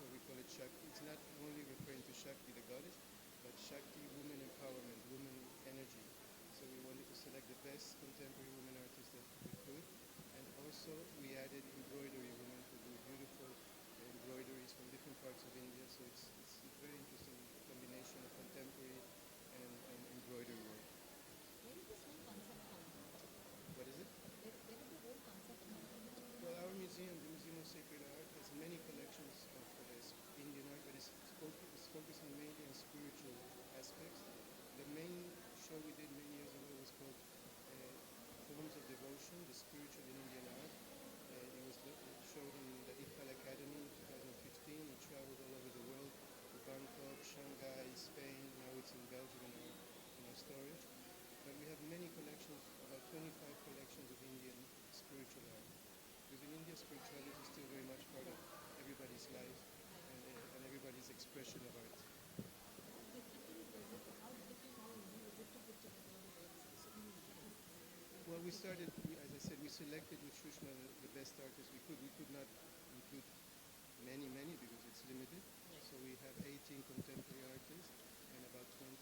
why we call it Shakti. It's not only referring to Shakti, the goddess, but Shakti, woman empowerment, woman energy. So we wanted to select the best contemporary women artists that we could. And also we added embroidery women who do beautiful embroideries from different parts of India. So it's a very interesting combination of contemporary and embroidery work. Where did this whole concept come from? What is it? Where did the whole concept come from? Well, our museum, the Museum of Sacred Art, has many collections of Indian art, but it's focusing mainly on spiritual aspects. The main show we did many years ago was called Forms of Devotion, the Spiritual in Indian Art. It was showed in the IFAL Academy in 2015. We traveled all over the world to Bangkok, Shanghai, Spain. Now it's in Belgium in our storage. But we have many collections, about 25 collections of Indian spiritual art. Because in India, spirituality is still very much part of everybody's life and everybody's expression of art. How difficult was it, or how difficult, how easy was it to put together all the works of so many artists? Well, as I said, we selected with Shushma the best artists we could. We could not include many because it's limited. Right. So we have 18 contemporary artists and about 25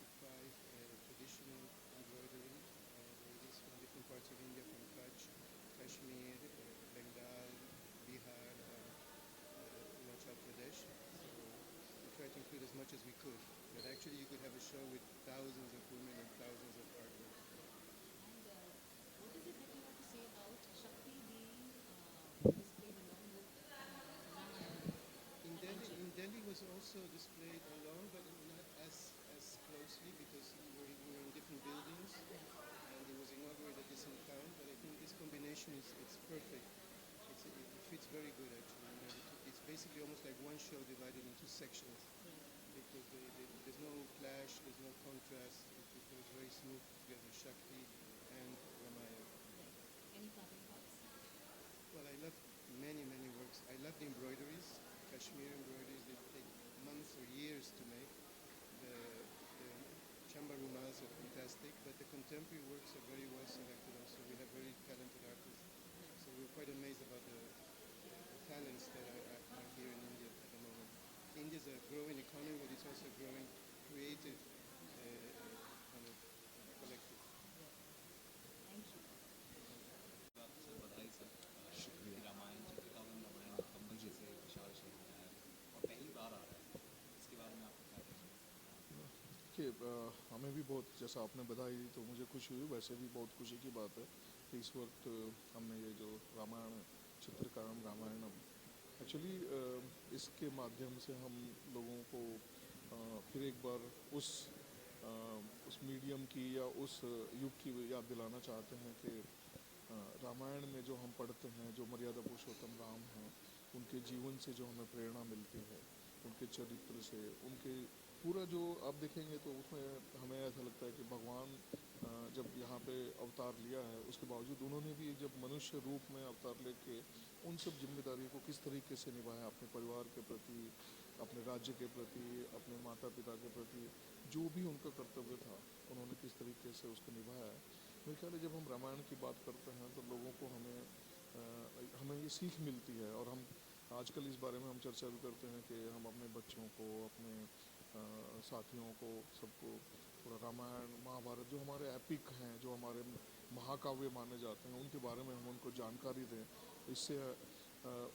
traditional embroidery ladies from different parts of India, from Kashmir, Bengal, Bihar, Himachal Pradesh. So we tried to include as much as we could. But actually you could have a show with thousands of women and thousands of artworks. And what is it that you have to say about Shakti being displayed along with Ramayana and Anjali? In Delhi was also displayed along, but not as closely because we were in different buildings, and it was inaugurated at the same time. But I think this combination it's perfect. It fits very good actually. You know, it's basically almost like one show divided into sections because there's no clash, there's no contrast. It goes very smooth together, Shakti and Ramayana. Any parting thoughts? Well, I love many works. I love the embroideries, Kashmir embroideries. They take months or years to make. The Chamba rumals are fantastic, but the contemporary works are very well selected also. We have very talented artists. So we're quite amazed about the talents that are here in India at the moment. India is a growing economy, but it's also a growing creative kind of collective. Thank you. Sir बधाई sir शुक्रिया कि रामायण चित्रिकावन रामायण कंबल जी। जैसे विशाल शहर में आया है और पहली बार आ रहा है इसके बारे में आपको क्या कहना है? देखिए हमें भी बहुत, जैसा आपने बधाई दी तो मुझे खुशी हुई, वैसे भी बहुत खुशी की बात है कि इस वक्त हमने ये जो रामायण चित्रकारम रामायणम एक्चुअली इसके माध्यम से हम लोगों को फिर एक बार उस मीडियम की या उस युग की याद दिलाना चाहते हैं कि रामायण में जो हम पढ़ते हैं, जो मर्यादा पुरुषोत्तम राम हैं, उनके जीवन से जो हमें प्रेरणा मिलती है, उनके चरित्र से, उनके पूरा जो आप देखेंगे तो उसमें हमें ऐसा लगता है कि भगवान जब यहाँ पे अवतार लिया है, उसके बावजूद उन्होंने भी जब मनुष्य रूप में अवतार लेके उन सब जिम्मेदारियों को किस तरीके से निभाया, अपने परिवार के प्रति, अपने राज्य के प्रति, अपने माता पिता के प्रति, जो भी उनका कर्तव्य था उन्होंने किस तरीके से उसको निभाया है। मेरे ख्याल है जब हम रामायण की बात करते हैं तो लोगों को हमें ये सीख मिलती है, और हम आजकल इस बारे में हम चर्चा भी करते हैं कि हम अपने बच्चों को, अपने साथियों को, सबको थोड़ा रामायण महाभारत जो हमारे एपिक हैं, जो हमारे महाकाव्य माने जाते हैं, उनके बारे में हम उनको जानकारी दें। इससे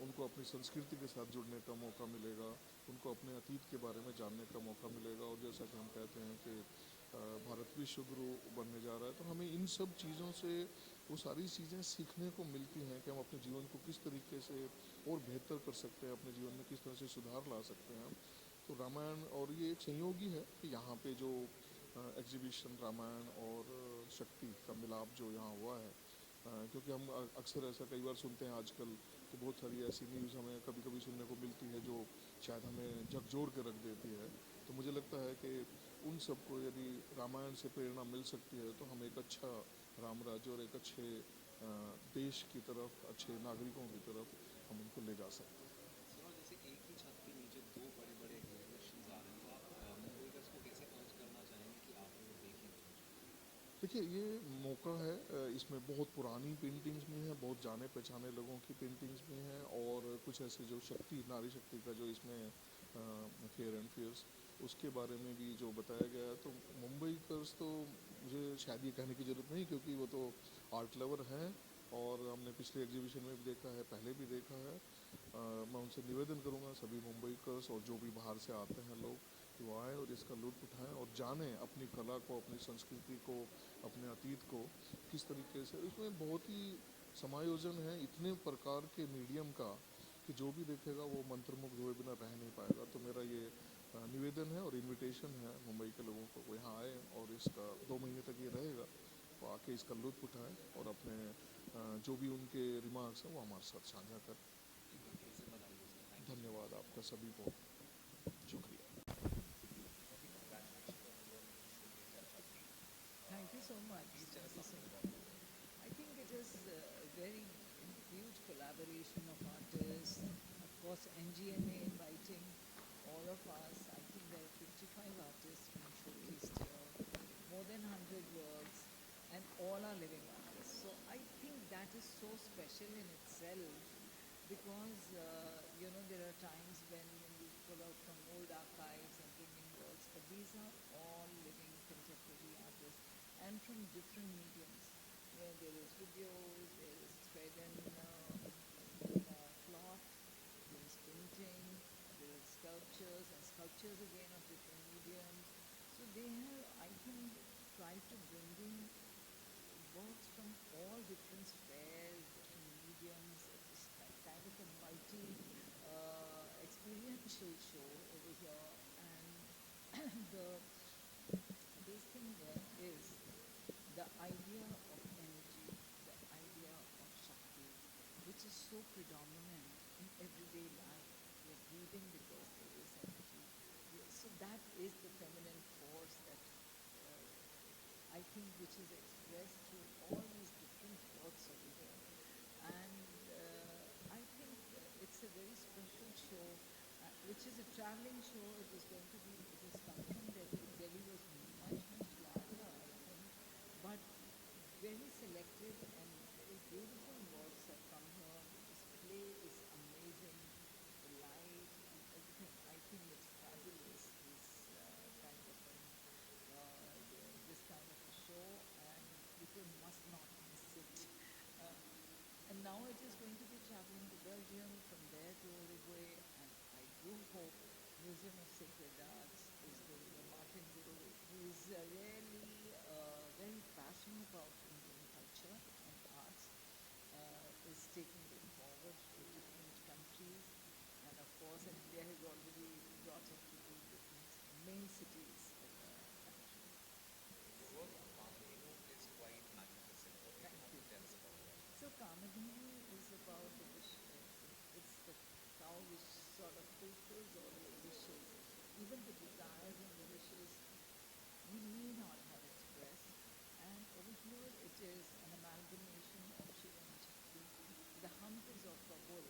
उनको अपनी संस्कृति के साथ जुड़ने का मौका मिलेगा, उनको अपने अतीत के बारे में जानने का मौका मिलेगा। और जैसा कि हम कहते हैं कि भारत विश्व गुरु बनने जा रहा है, तो हमें इन सब चीज़ों से वो सारी चीज़ें सीखने को मिलती हैं कि हम अपने जीवन को किस तरीके से और बेहतर कर सकते हैं, अपने जीवन में किस तरह से सुधार ला सकते हैं। तो रामायण, और ये एक संयोगी है कि यहाँ पे जो एग्जीबिशन रामायण और शक्ति का मिलाप जो यहाँ हुआ है, क्योंकि हम अक्सर ऐसा कई बार सुनते हैं आजकल कि बहुत सारी ऐसी न्यूज़ हमें कभी कभी सुनने को मिलती है जो शायद हमें झकझोर के रख देती है। तो मुझे लगता है कि उन सबको यदि रामायण से प्रेरणा मिल सकती है तो हम एक अच्छा राम राज्य और एक अच्छे देश की तरफ, अच्छे नागरिकों की तरफ हम उनको ले जा सकते हैं। सर और जैसे एक ही छत के नीचे दो बड़े बड़े एग्जीबिशंस आ रहे हैं, तो आप मुंबईकर्स को कैसे अर्ज करना चाहेंगे कि आप वो देखें? देखिए ये मौका है, इसमें बहुत पुरानी पेंटिंग्स भी हैं, बहुत जाने पहचाने लोगों की पेंटिंग्स भी हैं, और कुछ ऐसे जो शक्ति, नारी शक्ति का जो इसमें फेयर एंड फियर्स, उसके बारे में भी जो बताया गया है। तो मुंबईकर्स तो मुझे शायद ये कहने की ज़रूरत नहीं, क्योंकि वो तो आर्ट लवर हैं और हमने पिछले एग्जीबिशन में भी देखा है, पहले भी देखा है। मैं उनसे निवेदन करूंगा सभी मुंबईकर्स और जो भी बाहर से आते हैं लोग कि वो आएँ और इसका लुत्फ उठाएं और जानें अपनी कला को, अपनी संस्कृति को, अपने अतीत को किस तरीके से। इसमें बहुत ही समायोजन है इतने प्रकार के मीडियम का कि जो भी देखेगा वो मंत्रमुग्ध हुए बिना रह नहीं पाएगा। तो मेरा ये निवेदन है और इनविटेशन है मुंबई के लोगों को, वो यहाँ आए और इसका 2 महीने तक ये रहेगा, वो आके इसका लुत्फ उठाएं और अपने जो भी उनके रिमार्क्स हैं वो हमारे साथ साझा करें। धन्यवाद आपका सभी बहुत शुक्रिया। Thank you so much. Thank you so much. I think it is a very huge collaboration of artists. Of course, NGMA inviting all of us. I think there are 55 artists being showcased here, more than 100 works, and all are living artists. So I think that is so special in itself because, there are times when you pull out from old archives and bring in works, but these are all living contemporary artists and from different mediums. There is videos, there is thread and cloth, there is painting, there is sculptures, and sculptures again of different mediums. So they have, I think, tried to bring in works from all different spheres, different mediums. It's kind of a multi experiential show over here, and the base thing there is the idea of energy, the idea of Shakti, which is so predominant in everyday life. We are breathing because there is energy. So that is the feminine force that I think which is expressed through all these different works over here. And I think it's a very special show, which is a traveling show. It is going to be, it has come from Delhi. Delhi was much, much larger, I think, but very selected and very beautiful works have come here. The display is amazing, the light and everything. I think it's fabulous. This kind of a show, and people must not miss it. Uh, and now it is going to be traveling to Belgium, from there to Uruguay, and I do hope Museum of Sacred Arts is going to, Martin Guru, who is really very passionate about Indian culture and arts, is taking it forward to different countries. And of course, and India has already brought him to do different main cities of the country. Your work on Kamadhenu is quite magnificent. What can Thank you you. tell us about that? So Kamadhenu is about the wish. It's the cow which sort of fulfills all your wishes, even the desires and the wishes you may not have expressed. And over here it is an amalgamation of Shiva and Shakti. The hump is of the bull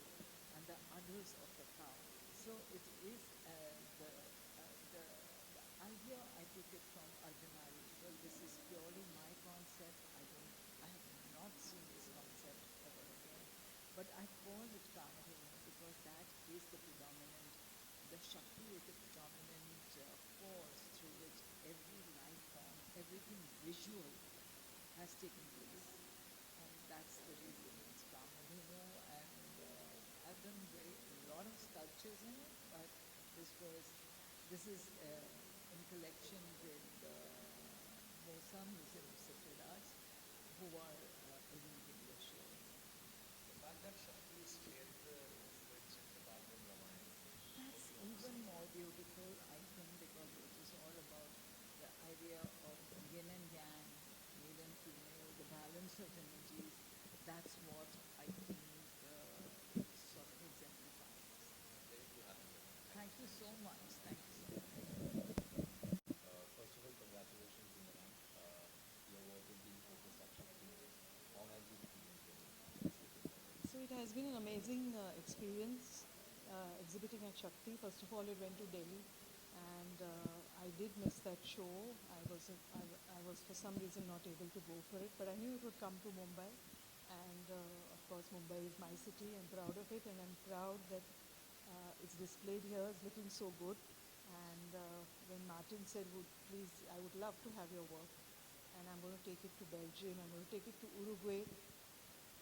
and the udders of the cow. So it is the idea I took it from Arjunarishwar. This is purely my concept. I have not seen this concept ever again. But I called it Kamadhenu because that is the predominant, the Shakti is the predominant force through which every life form, everything visual has taken place. And that's the reason it's Kamadhenu. And I've done a lot of sculptures in it, but this is in collection with MOSA, Museum of Sacred Arts, who are presenting the show. The fact that Shakti is Kshetra is with Chitrakarman Ramayana. That's even more beautiful, I think, because it is all about the idea of yin and yang, male and female, the balance of energies. That's what I think it sort of exemplifies. Very to have you here. Thank you so much. Thank you so much. First of all, congratulations, Imran. Your work is being focused at Shakti. How has been experiencing it? So it has been an amazing experience exhibiting at Shakti. First of all, it went to Delhi, and I did miss that show. I was for some reason not able to go for it, but I knew it would come to Mumbai, and of course Mumbai is my city. I'm proud of it, and I'm proud that It's displayed here. It's looking so good. And when Martin said, please, I would love to have your work, and I'm going to take it to Belgium, I'm going to take it to Uruguay.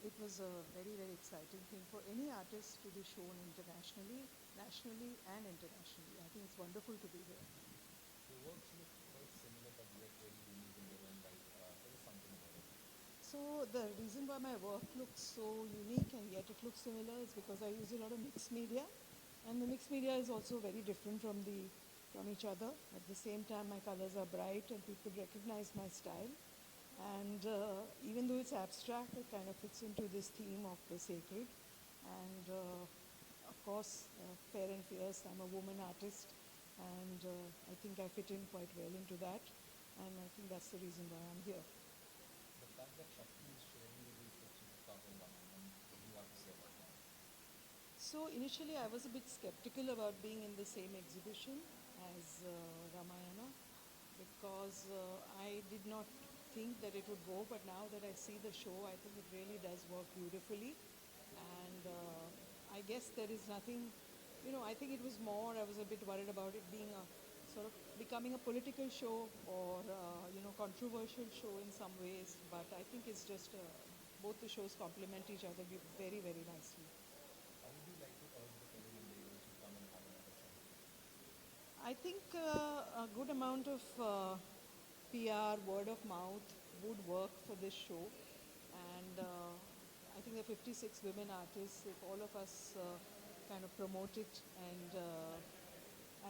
It was a very, very exciting thing for any artist to be shown internationally, nationally, and internationally. I think it's wonderful to be here. Your works look quite similar, but yet very unique in their own right. There is something about it. So the reason why my work looks so unique and yet it looks similar is because I use a lot of mixed media, and the mixed media is also very different from each other. At the same time, my colors are bright and people recognize my style. And even though it's abstract, it kind of fits into this theme of the sacred. And of course, fair and fierce, I'm a woman artist, and I think I fit in quite well into that. And I think that's the reason why I'm here. The fact that Shakti is sharing the reflection of Kavya Ramanam, what do you have to say about that? So initially, I was a bit skeptical about being in the same exhibition as Ramayana, because I did not think that it would go. But now that I see the show, I think it really does work beautifully. And I guess there is nothing, I think it was more, I was a bit worried about it being a sort of becoming a political show or, controversial show in some ways. But I think it's just both the shows complement each other very, very nicely. How would you like to urge the fellow Mumbaikars to come and have another Shakti? I think a good amount of PR, word of mouth would work for this show. And I think the 56 women artists, if all of us kind of promote it, and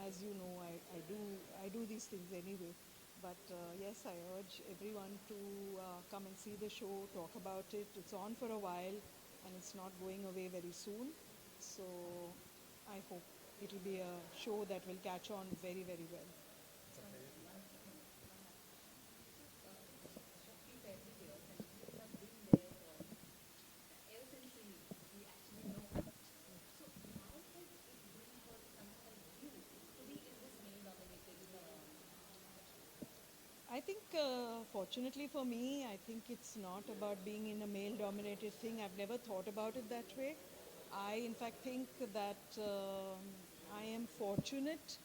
as you know, I do these things anyway. But yes, I urge everyone to come and see the show, talk about it. It's on for a while and it's not going away very soon. So I hope it'll be a show that will catch on very, very well. It's a pleasure to have you. Shakti said here that you have been there for ever since we actually know. So how has it been for someone like you to be in this male-dominated I think, fortunately for me, I think it's not about being in a male dominated thing. I've never thought about it that way. I, in fact, think that I am fortunate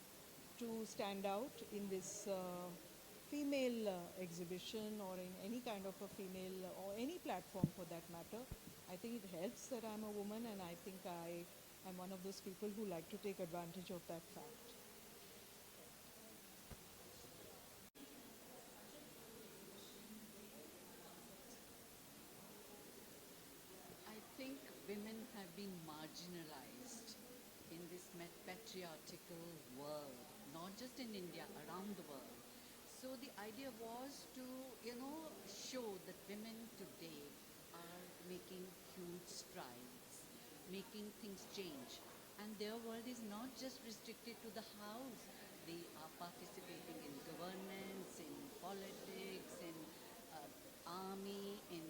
to stand out in this female exhibition or in any kind of a female or any platform for that matter. I think it helps that I'm a woman, and I think I am one of those people who like to take advantage of that fact. I think women have been marginalized in this patriarchal world, not just in India, around the world. So the idea was to, show that women today are making huge strides, making things change. And their world is not just restricted to the house. They are participating in governance, in politics, in army, in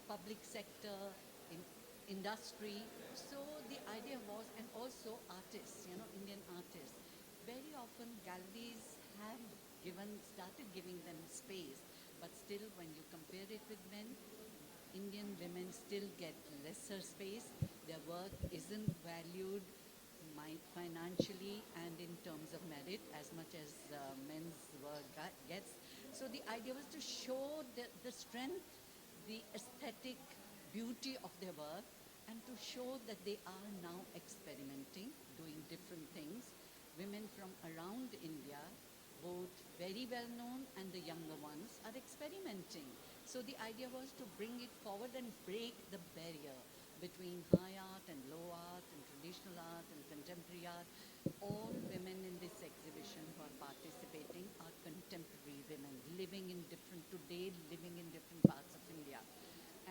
public sector, in industry. So the idea was, and also artists, Indian artists. Very often galleries have started giving them space, but still, when you compare it with men, Indian women still get lesser space. Their work isn't valued financially and in terms of merit as much as men's work gets. So the idea was to show the strength, the aesthetic beauty of their work, and to show that they are now experimenting, doing different things. Women from around India, both very well known and the younger ones, are experimenting. So the idea was to bring it forward and break the barrier between high art and low art and traditional art and contemporary art. All women in this exhibition who are participating are contemporary women living in different parts of India.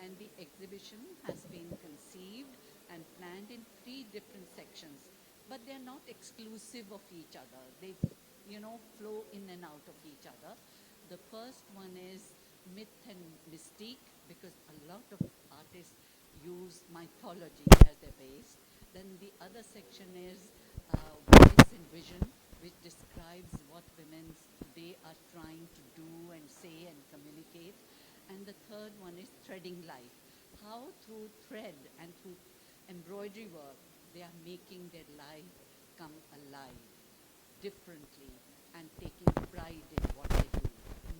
And the exhibition has been conceived and planned in 3 different sections, but they're not exclusive of each other. They, flow in and out of each other. The first one is myth and mystique, because a lot of artists use mythology as their base. Then the other section is voice and vision, which describes what women today are trying to do and say and communicate. And the third one is threading life, how through thread and through embroidery work they are making their life come alive differently and taking pride in what they do,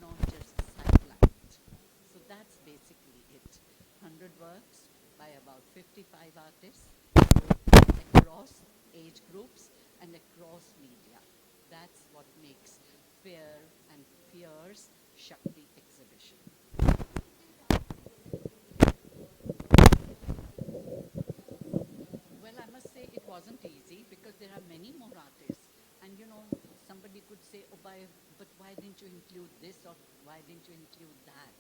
not just sidelined. So that's basically it. 100 works by about 55 artists across age groups and across media. That's what makes Fair and Fierce Shakti exhibition. Well, I must say it wasn't easy because there are many more artists. And you know, somebody could say, oh, but why didn't you include this or why didn't you include that?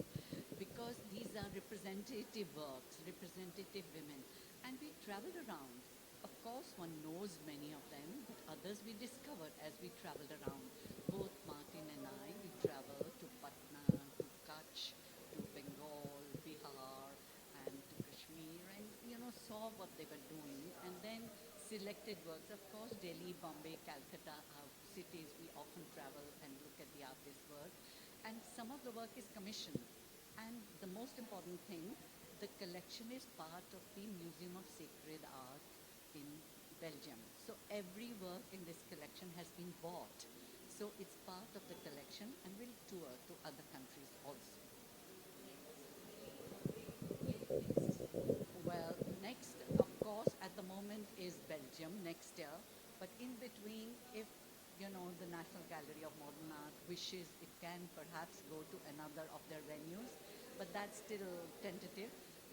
Because these are representative works, representative women. And we traveled around. Of course, one knows many of them, but others we discovered as we traveled around. Both Martin and I, we traveled to Patna, to Kutch, to Bengal, Bihar, and to Kashmir, and you know, saw what they were doing, and then selected works. Of course, Delhi, Bombay, Calcutta are cities we often travel and look at the artist's work, and some of the work is commissioned. And the most important thing, the collection is part of the Museum of Sacred Art in Belgium. So every work in this collection has been bought. So it's part of the collection and will tour to other countries also. Well, next, of course, at the moment is Belgium next year. But in between, if you know the National Gallery of Modern Art wishes, it can perhaps go to another of their venues. But that's still tentative.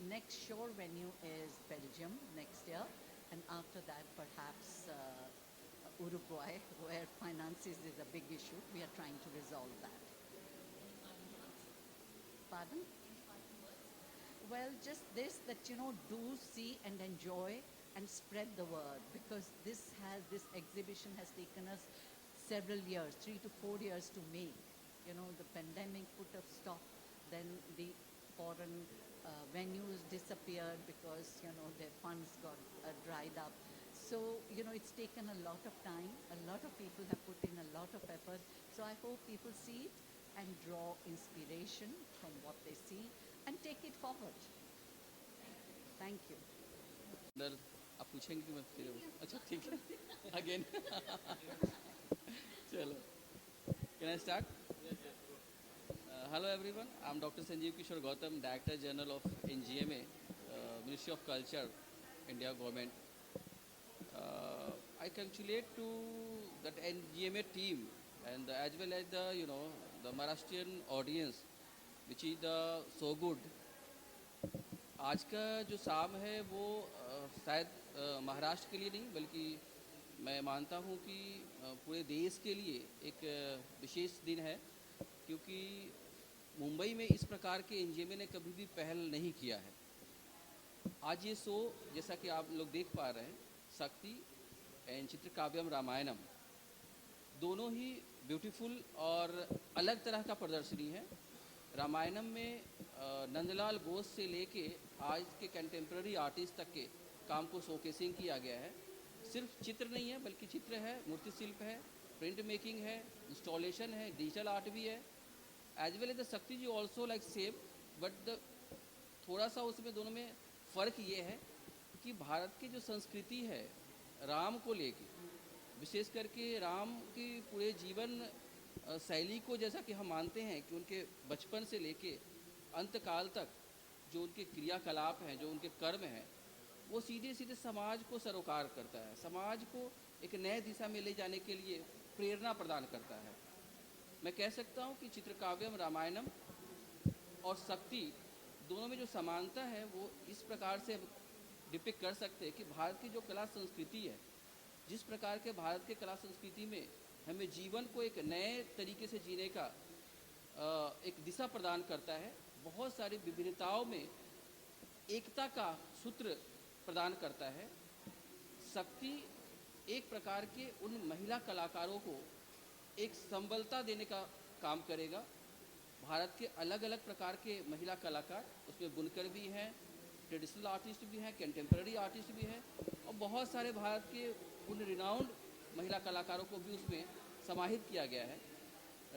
Next sure venue is Belgium next year, and after that, perhaps Uruguay, where finances is a big issue. We are trying to resolve that. Pardon? Well, just this, that you know, do see and enjoy and spread the word, because this exhibition has taken us several years, 3 to 4 years to make. You know, the pandemic put a stop, then the foreign venues disappeared because you know their funds got dried up. So you know, it's taken a lot of time. A lot of people have put in a lot of effort. So I hope people see it and draw inspiration from what they see and take it forward. Thank you. अंदर आप पूछेंगे कि मैं फिर अच्छा ठीक है again चलो can I start hello everyone I am doctor Sanjeev Kishore Gautam director general of NGMA ministry of culture India government I congratulate to that NGMA team and as well as the the Maharashtrian audience which is so good. आज का जो शाम है वो शायद महाराष्ट्र के लिए नहीं बल्कि मैं मानता हूँ कि पूरे देश के लिए एक विशेष दिन है, क्योंकि मुंबई में इस प्रकार के एनजीएमए ने कभी भी पहल नहीं किया है। आज ये शो जैसा कि आप लोग देख पा रहे हैं, शक्ति एंड चित्रकाव्यम रामायणम दोनों ही ब्यूटीफुल और अलग तरह का प्रदर्शनी है। रामायणम में नंदलाल बोस से लेके आज के कंटेम्प्रेरी आर्टिस्ट तक के काम को शोकेसिंग किया गया है। सिर्फ चित्र नहीं है बल्कि चित्र है, मूर्ति शिल्प है, प्रिंट मेकिंग है, इंस्टॉलेशन है, डिजिटल आर्ट भी है, as well as the Shakti ji also like same. But the थोड़ा सा उसमें दोनों में फ़र्क ये है कि भारत की जो संस्कृति है राम को लेके, विशेष करके राम की पूरे जीवन शैली को, जैसा कि हम मानते हैं कि उनके बचपन से लेके अंत काल तक जो उनके क्रियाकलाप हैं, जो उनके कर्म हैं, वो सीधे सीधे समाज को सरोकार करता है, समाज को एक नए दिशा में ले जाने के लिए प्रेरणा प्रदान करता है। मैं कह सकता हूँ कि चित्रकाव्यम रामायणम और शक्ति दोनों में जो समानता है वो इस प्रकार से डिपिक्ट कर सकते हैं कि भारत की जो कला संस्कृति है, जिस प्रकार के भारत के कला संस्कृति में हमें जीवन को एक नए तरीके से जीने का एक दिशा प्रदान करता है, बहुत सारी विभिन्नताओं में एकता का सूत्र प्रदान करता है। शक्ति एक प्रकार के उन महिला कलाकारों को एक संबलता देने का काम करेगा। भारत के अलग अलग प्रकार के महिला कलाकार, उसमें बुनकर भी हैं, ट्रेडिशनल आर्टिस्ट भी हैं, कंटेम्प्रेरी आर्टिस्ट भी हैं, और बहुत सारे भारत के उन रिनाउंड महिला कलाकारों को भी उसमें समाहित किया गया है।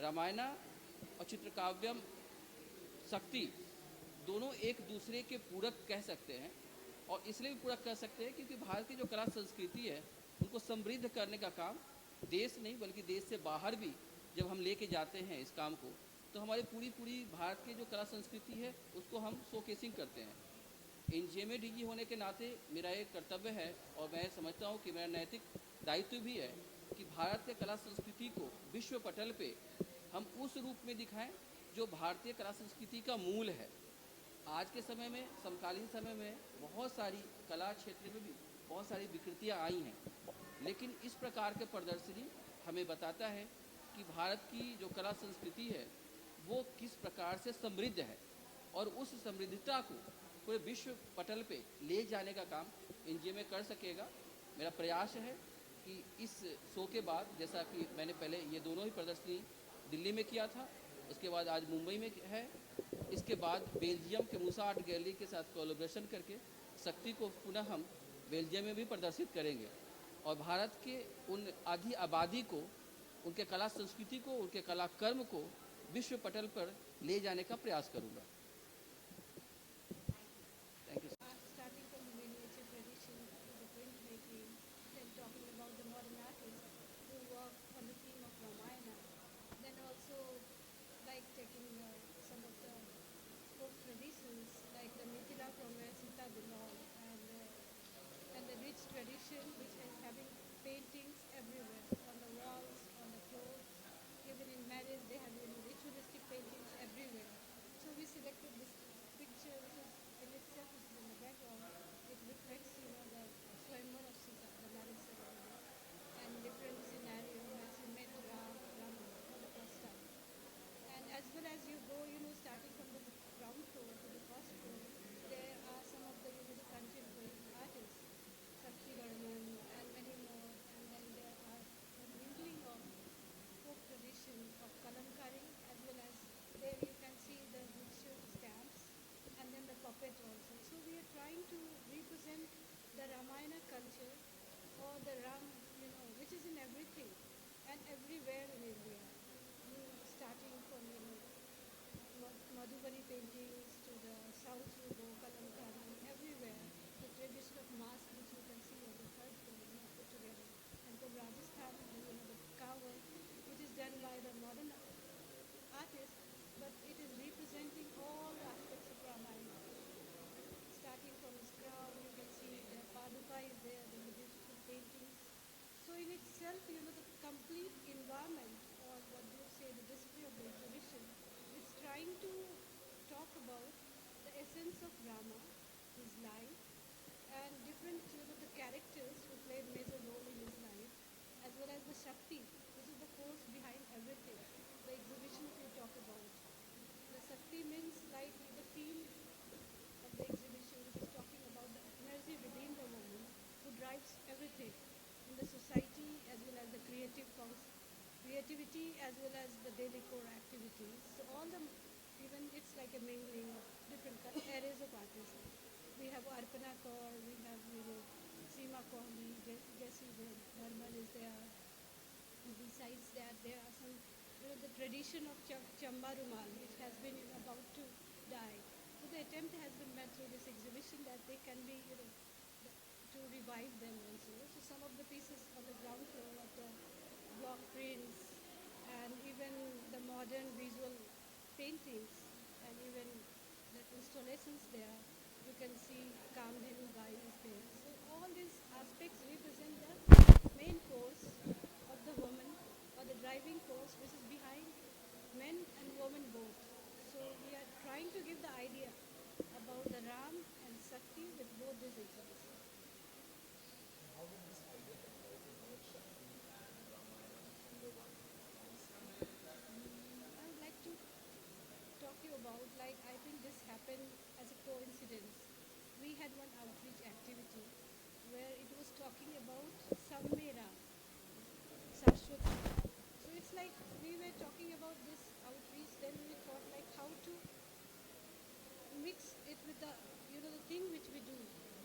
रामायणा और चित्रकाव्यम शक्ति दोनों एक दूसरे के पूरक कह सकते हैं। और इसलिए भी पूरा कर सकते हैं क्योंकि भारत की जो कला संस्कृति है उनको समृद्ध करने का काम देश नहीं बल्कि देश से बाहर भी जब हम लेके जाते हैं इस काम को, तो हमारी पूरी पूरी भारत की जो कला संस्कृति है उसको हम शोकेसिंग करते हैं। एनजीएमए डीजी होने के नाते मेरा एक कर्तव्य है और मैं समझता हूँ कि मेरा नैतिक दायित्व भी है कि भारत के कला संस्कृति को विश्व पटल पे हम उस रूप में दिखाएं जो भारतीय कला संस्कृति का मूल है। आज के समय में, समकालीन समय में बहुत सारी कला क्षेत्र में भी बहुत सारी विकृतियाँ आई हैं, लेकिन इस प्रकार के प्रदर्शनी हमें बताता है कि भारत की जो कला संस्कृति है वो किस प्रकार से समृद्ध है और उस समृद्धता को पूरे विश्व पटल पे ले जाने का काम एनजीएमए कर सकेगा। मेरा प्रयास है कि इस शो के बाद, जैसा कि मैंने पहले ये दोनों ही प्रदर्शनी दिल्ली में किया था, उसके बाद आज मुंबई में है, इसके बाद बेल्जियम के मूसा आर्ट गैलरी के साथ कोलैबोरेशन करके शक्ति को पुनः हम बेल्जियम में भी प्रदर्शित करेंगे और भारत के उन आधी आबादी को, उनके कला संस्कृति को, उनके कला कर्म को विश्व पटल पर ले जाने का प्रयास करूँगा। Thank you. Starting from the miniature tradition to the printmaking, then talking about the modern artists who work on the theme of Ramayana, then also like taking some of the folk traditions like the Mithila from where Sita belonged and the rich tradition which is having paintings everywhere on the walls, on the clothes, even in marriage they have ritualistic paintings everywhere. So we selected this picture which is in itself is in the background. It reflects the Swayamvar of Sita, the marriage ceremony, and different scenarios as she met Rama for the first time. And as well as you go, starting from the ground floor to the first floor, there are some of the the contemporary artists, Sakti Varman and many more. And then there are the mingling of folk tradition of Kalamkari, as well as there you can see the mixture stamps and then the puppet also. So we are trying to represent the Ramayana culture or the Ram, which is in everything and everywhere in India. Starting from Madhubani paintings to the south you go, Kalamkari, everywhere. The tradition of mask which you can see on the third floor we have put together. And from Rajasthan, the cover which is done by the modern artist, but it is representing all aspects of Ramayana. Starting from his crown, you can see the Paduka is there, the beautiful paintings. So in itself, the complete environment, or what do you say, the display of the exhibition, it's trying to talk about the essence of Rama, his life, and different, the characters who played major role in his life, as well as the Shakti, which is the force behind everything. The exhibition if you talk about. The Shakti means like the theme of the exhibition, which is talking about the energy within the woman who drives everything in the society as well as the creativity as well as the daily core activities. So all the, even it's like a mingling of different areas of artists. We have Arpana Kaur, we have Seema Kohli, Jessie Burman is there. Besides that, there are some, the tradition of Chamba Rumal, which has been about to die. So the attempt has been made through this exhibition that they can be, to revive them also. So some of the pieces on the ground floor of the block prints and even the modern visual paintings and even the installations there, you can see Kamdhenu Bai is there. So all these aspects represent the main force of the woman or the driving force which is behind men and women both. So we are trying to give the idea about the Ram and Sakti with both these examples. I would like to talk to you about, like, I think this happened as a coincidence. We had one outreach activity where it was talking about Sammera, Saraswati. So it's like we were talking about this outreach, then we thought like how to mix it with the, the thing which we do.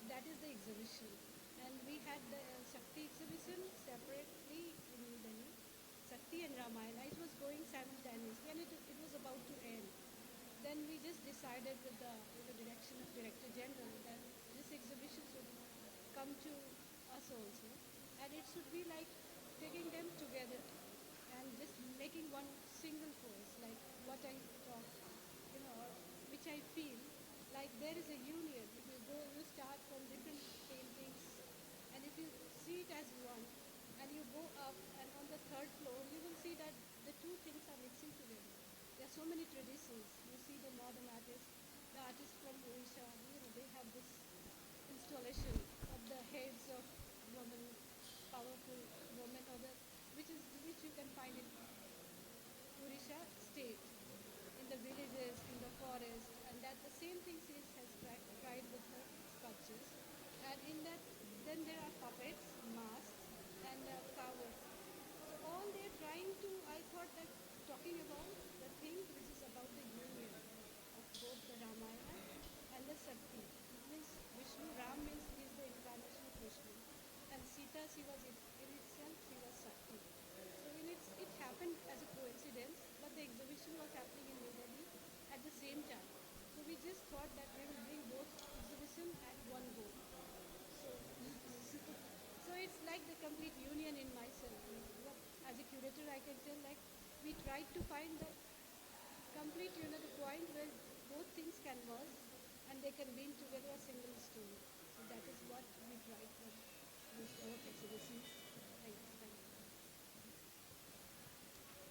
That is the exhibition. And we had the Shakti exhibition separately in New Delhi. Shakti and Ramayana, it was going simultaneously and it was about to end. Then we just decided with the direction of Director General that this exhibition should come to us also, and it should be like taking them together and just making one single force, like what I talk, or which I feel like there is a union. If you go, you start from different paintings, and if you see it as one, and you go up, and on the third floor, you will see that the two things are mixing together. There are so many traditions. You see the modern artists, the artists from Odisha, they have this installation of the heads of women, powerful women, or the which you can find in Odisha state, in the villages, in the forest, and that the same thing she has tried with her sculptures. And in that, then there are puppets, masks, and flowers. So all they're trying to, I thought that talking about the thing which is about the union of both the Ramayana and the Sakti. It means Vishnu, Ram means he is the incarnation of Vishnu. And Sita, she was in itself, she was Sakti. So it happened as a coincidence, but the exhibition was happening in New Delhi at the same time. So we just thought that we will bring both exhibition at one go. So, so it's like the complete union in myself. What, as a curator, I can tell like we tried to find the complete, the point where both things can merge and they can weave together a single story. So that is what we tried for this both exhibition.